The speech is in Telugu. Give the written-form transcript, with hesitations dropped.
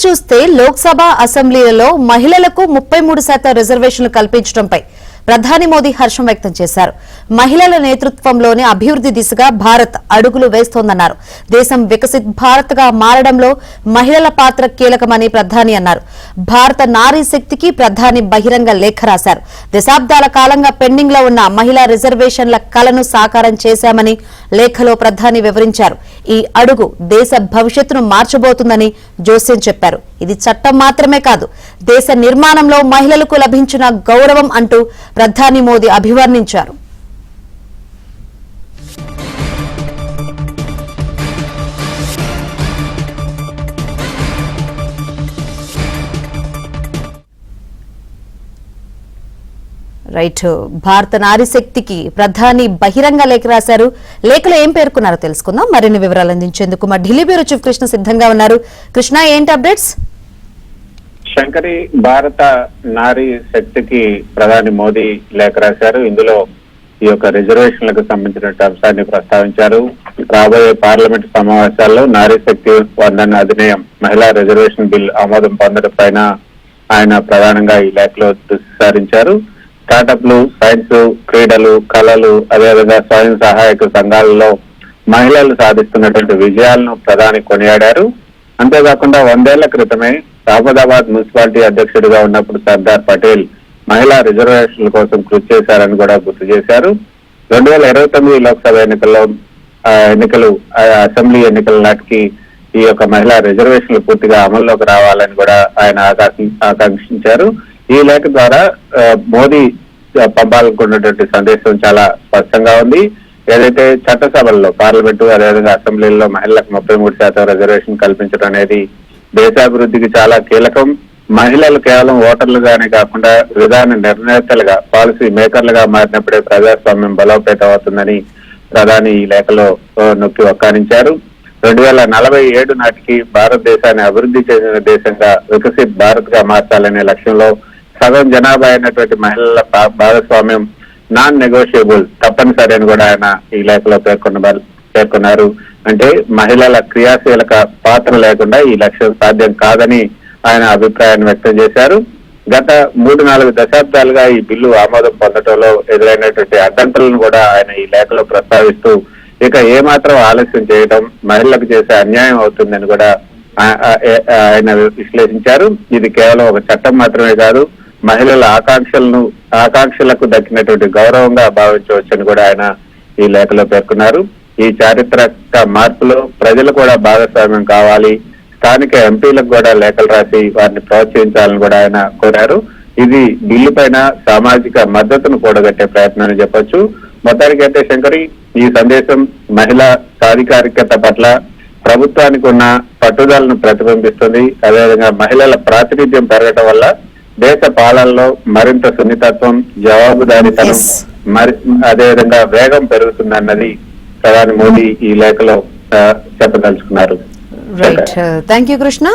చూస్తే లోక్సభ అసెంబ్లీలలో మహిళలకు 33% రిజర్వేషన్లు కల్పించడంపై ప్రధాని మోదీ హర్షం వ్యక్తం చేశారు. మహిళల నేతృత్వంలోని అభివృద్ధి దిశగా భారత్ అడుగులు వేస్తోందన్నారు. దేశం వికసిత్ భారత్ గా మారడంలో మహిళల పాత్ర కీలకమని ప్రధాని అన్నారు. భారత నారీ శక్తికి ప్రధాని బహిరంగ లేఖ రాశారు. దశాబ్దాల కాలంగా పెండింగ్ లో ఉన్న మహిళా రిజర్వేషన్ల కలను సాకారం చేశామని లేఖలో ప్రధాని వివరించారు. ఈ అడుగు దేశ భవిష్యత్తును మార్చబోతుందని జోస్యం చెప్పారు. ఇది చట్టం మాత్రమే కాదు, దేశ నిర్మాణంలో మహిళలకు లభించిన గౌరవం అంటూ ప్రధాని మోదీ అభివర్ణించారు. రైట్, భారత నారీ శక్తికి ప్రధాని బహిరంగ లేఖ రాశారు. లేఖలో ఏం పేర్కొన్నారో తెలుసుకుందాం. మరిన్ని వివరాలు అందించేందుకు మా ఢిల్లీ బ్యూరో చీఫ్ కృష్ణ సిద్ధంగా ఉన్నారు. కృష్ణ, ఏంటి అప్డేట్స్? శంకరి, భారత నారీ శక్తికి ప్రధాని మోదీ లేఖ రాశారు. ఇందులో ఈ యొక్క రిజర్వేషన్లకు సంబంధించిన అంశాన్ని ప్రస్తావించారు. రాబోయే పార్లమెంట్ సమావేశాల్లో నారీ శక్తి వందన అధినియం మహిళా రిజర్వేషన్ బిల్ ఆమోదం పొందడం పైన ఆయన ప్రధానంగా ఈ లేఖలో దృష్టి సారించారు. స్టార్టప్లు, సైన్స్, క్రీడలు, కళలు, అదేవిధంగా స్వయం సహాయక సంఘాలలో మహిళలు సాధిస్తున్నటువంటి విజయాలను ప్రధాని కొనియాడారు. అంతేకాకుండా 100 ఏళ్ల క్రితమే అహ్మదాబాద్ మున్సిపాలిటీ అధ్యక్షుడిగా ఉన్నప్పుడు సర్దార్ పటేల్ మహిళా రిజర్వేషన్ల కోసం కృషి చేశారని కూడా గుర్తు చేశారు. 2029 లోక్సభ ఎన్నికలు అసెంబ్లీ ఎన్నికల నాటికి ఈ యొక్క మహిళా రిజర్వేషన్లు పూర్తిగా అమల్లోకి రావాలని కూడా ఆయన ఆకాంక్షించారు. ఈ లేఖ ద్వారా మోదీ పంపాలనుకున్నటువంటి సందేశం చాలా స్పష్టంగా ఉంది. ఏదైతే చట్టసభల్లో, పార్లమెంటు, అదేవిధంగా అసెంబ్లీల్లో మహిళలకు 33% రిజర్వేషన్ కల్పించడం అనేది దేశాభివృద్ధికి చాలా కీలకం. మహిళలు కేవలం ఓటర్లుగానే కాకుండా విధాన నిర్ణేతలుగా, పాలసీ మేకర్లుగా మారినప్పుడే ప్రజాస్వామ్యం బలోపేతం అవుతుందని ప్రధాని ఈ లేఖలో నొక్కి వక్కానించారు. 2047 నాటికి భారతదేశాన్ని అభివృద్ధి చెందిన దేశంగా, వికసిత్ భారత్ గా మార్చాలనే లక్ష్యంలో సగం జనాభా అయినటువంటి మహిళల భాగస్వామ్యం నాన్ నెగోషియబుల్, తప్పనిసరి అని కూడా ఆయన ఈ లేఖలో పేర్కొన్నారు. అంటే మహిళల క్రియాశీలక పాత్ర లేకుండా ఈ లక్ష్యం సాధ్యం కాదని ఆయన అభిప్రాయాన్ని వ్యక్తం చేశారు. గత 3-4 దశాబ్దాలుగా ఈ బిల్లు ఆమోదం పొందడంలో ఎదురైనటువంటి అడ్డంకులను కూడా ఆయన ఈ లేఖలో ప్రస్తావిస్తూ, ఇక ఏమాత్రం ఆలస్యం చేయడం మహిళలకు చేసే అన్యాయం అవుతుందని కూడా ఆయన విశ్లేషించారు. ఇది కేవలం ఒక చట్టం మాత్రమే కాదు, మహిళల ఆకాంక్షలకు దక్కినటువంటి గౌరవంగా భావించవచ్చని కూడా ఆయన ఈ లేఖలో పేర్కొన్నారు. ఈ చారిత్రక మార్పులో ప్రజలు కూడా భాగస్వామ్యం కావాలి, స్థానిక ఎంపీలకు కూడా లేఖలు రాసి వారిని ప్రోత్సహించాలని కూడా ఆయన కోరారు. ఇది బిల్లు పైన సామాజిక మద్దతును కూడగట్టే ప్రయత్నం అని చెప్పొచ్చు. మొత్తానికైతే శంకరి, ఈ సందేశం మహిళా సాధికారికత పట్ల ప్రభుత్వానికి ఉన్న పట్టుదలను ప్రతిబింబిస్తుంది. అదేవిధంగా మహిళల ప్రాతినిధ్యం పెరగటం వల్ల దేశ పాలనలో మరింత సున్నితత్వం, జవాబుదారీతనం, అదేవిధంగా వేగం పెరుగుతుందన్నది ప్రధాని మోదీ ఈ లేఖలో చెప్పదలుచుకున్నారు. Right, thank you Krishna.